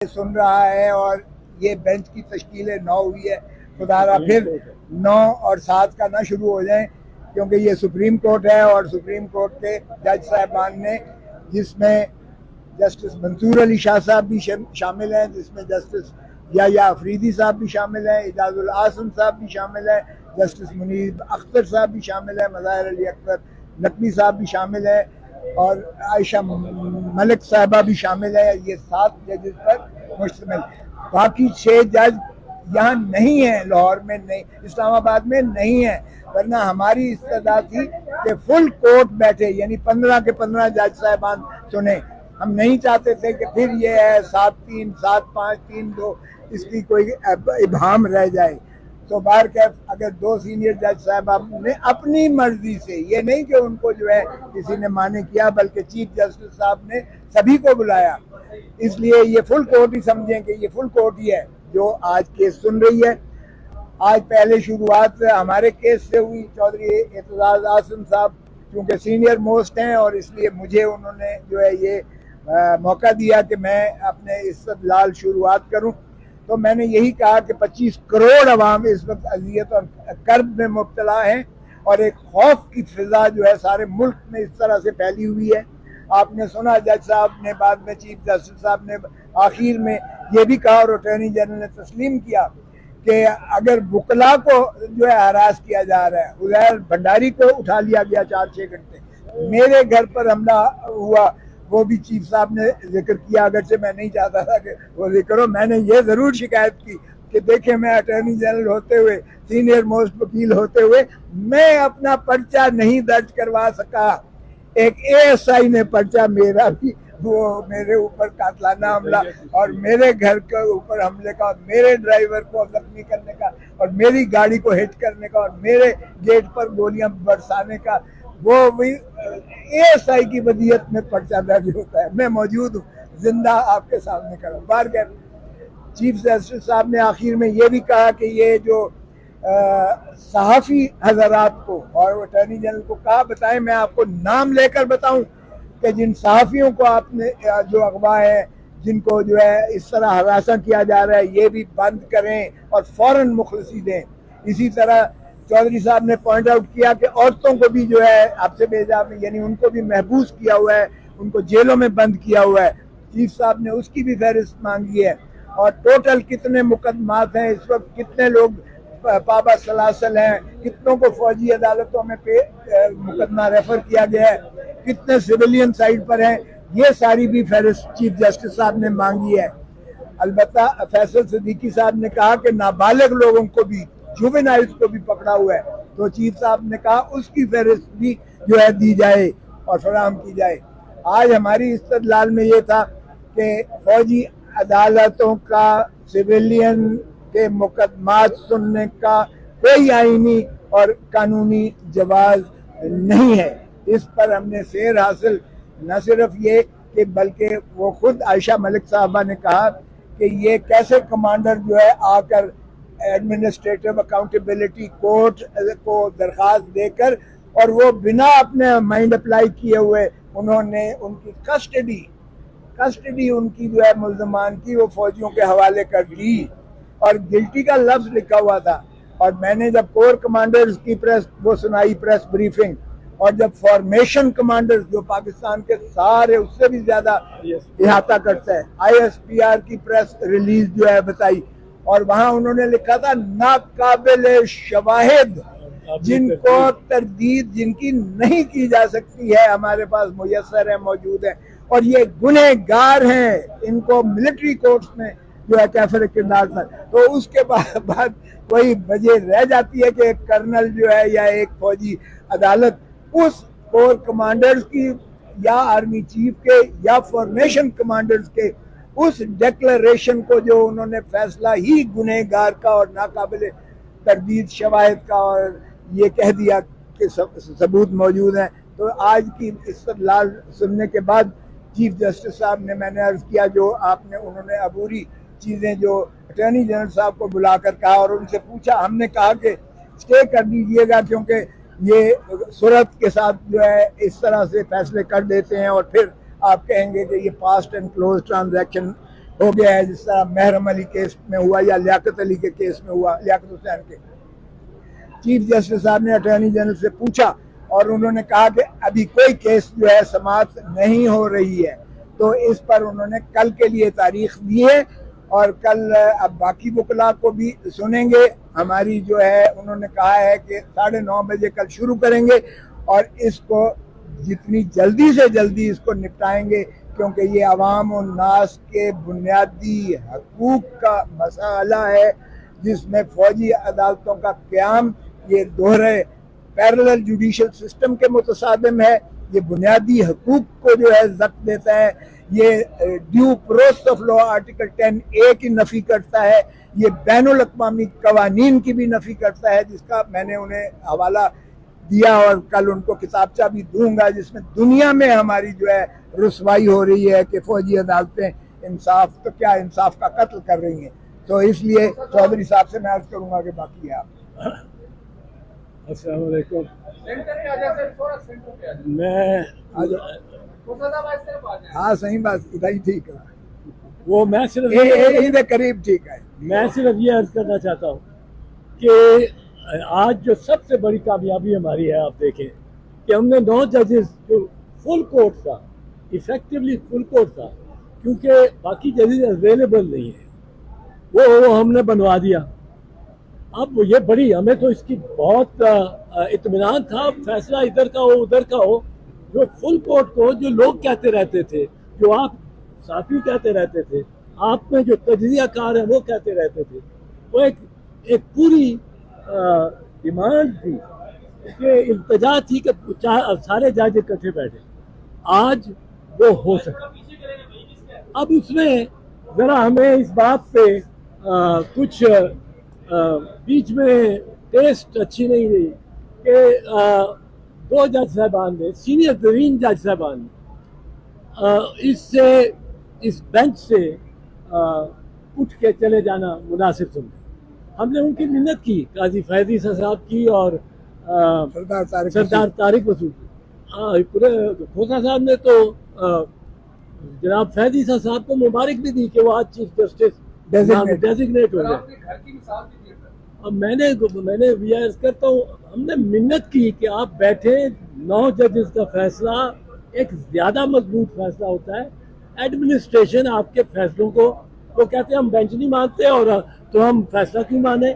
सुन रहा है और ये बेंच की तश्कील 9 हुई है, खुदारा फिर 9 और 7 का ना शुरू हो जाए, क्योंकि ये सुप्रीम कोर्ट है और सुप्रीम कोर्ट के जज साहबान ने, जिसमें जस्टिस मंसूर अली शाह साहब भी शामिल हैं, जिसमें जस्टिस या अफरीदी साहब भी शामिल हैं, इजाजुल आसम साहब भी शामिल हैं, जस्टिस मुनीब अख्तर साहब भी शामिल हैं, मज़ाहिर अली अख्तर नकवी साहब भी शामिल हैं और आयशा मलिक साहबा भी शामिल है। ये 7 जजेस पर मुश्तमिल। बाकी 6 जज यहाँ नहीं है, लाहौर में नहीं, इस्लामाबाद में नहीं है, वरना हमारी इस्तदा थी कि फुल कोर्ट बैठे, यानी 15 के 15 जज साहबान सुने। हम नहीं चाहते थे कि फिर ये है 7-3, 7-5, 3-2, इसकी कोई इबहम रह जाए। तो बार कैफ अगर 2 सीनियर जज साहब ने अपनी मर्जी से, ये नहीं कि उनको जो है किसी ने माने किया, बल्कि चीफ जस्टिस साहब ने सभी को बुलाया, इसलिए ये फुल कोर्ट ही समझें कि ये फुल कोर्ट ही है जो आज केस सुन रही है। आज पहले शुरुआत हमारे केस से हुई। चौधरी एतजाज आसिम साहब क्योंकि सीनियर मोस्ट हैं और इसलिए मुझे उन्होंने जो है ये मौका दिया कि मैं अपने इस्तदलाल शुरुआत करूं। तो मैंने यही कहा कि 25 करोड़ अवाम इस वक्त अजियत और कर्ब में मुब्तला हैं और एक खौफ की फिजा जो है सारे मुल्क में इस तरह से फैली हुई है। आपने सुना जज साहब ने बाद में, चीफ जस्टिस साहब ने आखिर में ये भी कहा और अटॉर्नी जनरल ने तस्लीम किया कि अगर बुकला को जो है हरास किया जा रहा है, उज़ैर भंडारी को उठा लिया गया 4-6 घंटे, मेरे घर पर हमला हुआ, वो भी चीफ साहब ने जिक्र किया, अगरचे मैं नहीं चाहता था कि वो जिक्र हो। मैंने ये ज़रूर शिकायत की कि देखें, मैं अटॉर्नी जनरल होते हुए, सीनियर मोस्ट वकील होते हुए, मैं अपना पर्चा नहीं दर्ज करवा सका। एक ASI ने पर्चा मेरा भी, वो मेरे ऊपर कातलाना हमला और मेरे घर के ऊपर हमले का और मेरे ड्राइवर को जख्मी करने का और मेरी गाड़ी को हिट करने का और मेरे गेट पर गोलियां बरसाने का, वो भी ASI की वदियत में पर्चा दर्ज होता है। मैं मौजूद हूँ, जिंदा आपके सामने खड़ा हूँ। बार गैर चीफ जस्टिस साहब ने आखिर में ये भी कहा कि ये जो सहाफ़ी हजरात को और अटॉर्नी जनरल को कहा, बताएं, मैं आपको नाम लेकर बताऊं कि जिन सहाफ़ियों को आपने जो अगवा है, जिनको जो है इस तरह हरासा किया जा रहा है, ये भी बंद करें और फौरन मुखलसी दें। इसी तरह चौधरी साहब ने पॉइंट आउट किया कि औरतों को भी जो है आपसे भेजा, यानी उनको भी महबूस किया हुआ है, उनको जेलों में बंद किया हुआ है। चीफ साहब ने उसकी भी फहरिस्त मांगी है और टोटल कितने मुकदमात हैं इस वक्त, कितने लोग पाबा सलासल हैं, कितनों को फौजी अदालतों में मुकदमा रेफर किया गया है, कितने सिविलियन साइड पर हैं, ये सारी भी फहरिस्त चीफ जस्टिस साहब ने मांगी है। अलबत्ता फैसल सिद्दीकी साहब ने कहा कि नाबालिग लोगों को भी, जुवेनाइल्स को भी पकड़ा हुआ है, तो चीफ साहब ने कहा उसकी फहरिस्त भी जो है दी जाए और फराहम की जाए। आज हमारी इस्तदलाल में ये था कि फौजी अदालतों का सिविलियन के मुकदमात सुनने का कोई आईनी और कानूनी जवाज नहीं है। इस पर हमने शेर हासिल, न सिर्फ ये कि बल्कि वो खुद आयशा मलिक साहबा ने कहा कि ये कैसे कमांडर जो है आकर एडमिनिस्ट्रेटिव अकाउंटेबिलिटी कोर्ट को दरख्वास्त देकर और वो बिना अपने माइंड अप्लाई किए हुए उन्होंने उनकी कस्टडी उनकी जो है मुल्ज़मान की वो फौजियों के हवाले कर दी और गिल्टी का लफ्ज़ लिखा हुआ था। और मैंने जब कोर कमांडर्स की वो सुनाई प्रेस ब्रीफिंग, और जब फॉर्मेशन कमांडर्स जो पाकिस्तान के सारे उससे भी ज्यादा इहाता करता है, ISPR की प्रेस रिलीज जो है बताई, और वहां उन्होंने लिखा था नाकाबिल शवाहिद, जिनको तरदीद जिनकी नहीं की जा सकती है, हमारे पास मुयस्सर है, मौजूद है, और ये गुनहगार हैं, इनको मिलिट्री कोर्ट्स में जो है कैफर किरदार था। तो उसके बाद वही वजह रह जाती है कि एक कर्नल जो है या एक फौजी अदालत उस कोर कमांडर्स की या आर्मी चीफ के या फॉर्मेशन कमांडर्स के उस डिक्लेरेशन को, जो उन्होंने फैसला ही गुनहगार का और नाकाबिल तरदीद शवाहिद का और ये कह दिया कि सबूत मौजूद हैं। तो आज की इस्तदलाल सुनने के बाद चीफ जस्टिस साहब ने, मैंने अर्ज किया जो आपने, उन्होंने अबूरी चीज़ें जो अटॉर्नी जनरल साहब को बुलाकर कहा और उनसे पूछा, हमने कहा कि स्टे कर दीजिएगा क्योंकि ये सूरत के साथ जो है इस तरह से फैसले कर देते हैं और फिर आप कहेंगे कि ये पास्ट एंड क्लोज ट्रांजैक्शन हो गया है, जिस तरह महरम अली केस में हुआ या लियाकत अली के केस में हुआ, लियाकत हुसैन के। चीफ जस्टिस साहब ने अटॉर्नी जनरल से पूछा और उन्होंने कहा कि अभी कोई केस जो है समाअत नहीं हो रही है, तो इस पर उन्होंने कल के लिए तारीख दी है और कल अब बाकी वकला को भी सुनेंगे। हमारी जो है उन्होंने कहा है कि 9:30 बजे कल शुरू करेंगे और इसको जितनी जल्दी से जल्दी इसको निपटाएंगे, क्योंकि ये अवाम और नास के बुनियादी हकूक का मसला है, जिसमें फौजी अदालतों का क़याम ये दोहरे पैरेलल जुडिशल सिस्टम के मुतसादिम है। ये बुनियादी हकूक को जो है ज़ब्त देता है, ये due process of law article 10A की नफ़ी करता है, ये बैनुल अक़वामी कवानीन की भी नफ़ी करता है, जिसका मैंने उन्हें हवाला दिया और कल उनको किताबचा भी दूंगा, जिसमें दुनिया में हमारी जो है रुसवाई हो रही है कि फौजी अदालतें इंसाफ तो क्या इंसाफ का कत्ल कर रही हैं। तो इसलिए चौधरी साहब से मैं अर्ज करूंगा कि बाकी है आप। अस्सलाम वालेकुम। मैं हाँ सही बात, इधर ही ठीक है, वो मैं सिर्फ इधर करीब ठीक है। मैं सिर्फ ये अर्ज करना चाहता हूँ कि आज जो सबसे बड़ी कामयाबी हमारी है, आप देखें कि हमने 9 जजेस जो फुल कोर्ट था, इफेक्टिवली फुल कोर्ट था, क्योंकि बाकी जजेस अवेलेबल नहीं है, वो हमने बनवा दिया। अब ये बड़ी, हमें तो इसकी बहुत इत्मीनान था, फैसला इधर का हो उधर का हो। जो फुल कोर्ट को जो लोग कहते रहते थे, जो आप साथी कहते रहते थे, आप में जो तजज़ियाकार है वो कहते रहते थे, वो एक पूरी डिमांड थी, कि इल्तजा थी कि सारे जज इकट्ठे बैठे। आज वो हो सका। अब उसमें ज़रा हमें इस बात पे कुछ बीच में टेस्ट अच्छी नहीं रही कि 2 जज साहबान ने, सीनियर तरीन जज साहबान ने इस बेंच से उठ के चले जाना मुनासिब समझा। हमने उनकी मिन्नत की, काजी फैज़ी साहब की और सरदार तारिक मसूद की। पूरे खोसा साहब ने तो जनाब फैज़ी साहब को मुबारक भी दी कि वो आज चीफ जस्टिस डेजिग्नेट हो गए। अब मैंने अर्ज करता हूँ, हमने मिन्नत की कि आप बैठे, 9 जजेस का फैसला एक ज़्यादा मजबूत फैसला होता है। एडमिनिस्ट्रेशन आपके फैसलों को, वो कहते हैं हम बेंच नहीं मानते और तो हम फैसला क्यों माने।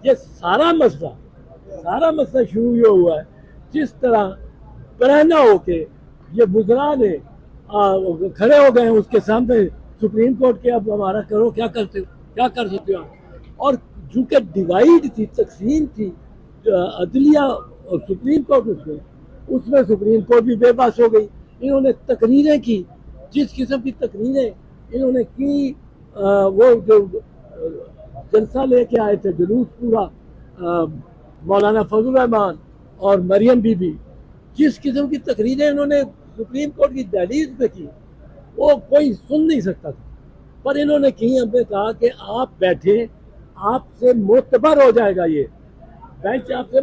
ये सारा मसला शुरू ये हुआ है, जिस तरह पराना हो के ये बुज़रा ने खड़े हो गए हैं उसके सामने सुप्रीम कोर्ट के, अब हमारा करो, क्या कर सकते हो आप। और चूँकि डिवाइड थी, तकसीम थी अदलिया और सुप्रीम कोर्ट, उसमें सुप्रीम कोर्ट भी बेबस हो गई। इन्होंने तकरीरें की, जिस किस्म की तकरीरें इन्होंने की, वो जो जलसा लेके आए थे, जुलूस पूरा, मौलाना फजल रहमान और मरियम बीबी, जिस किस्म की तकरीरें इन्होंने सुप्रीम कोर्ट की दहलीज पे की, वो कोई सुन नहीं सकता था, पर इन्होंने की। हमने कहा कि आप बैठे, आपसे मोतबर हो जाएगा, ये बेंच आपसे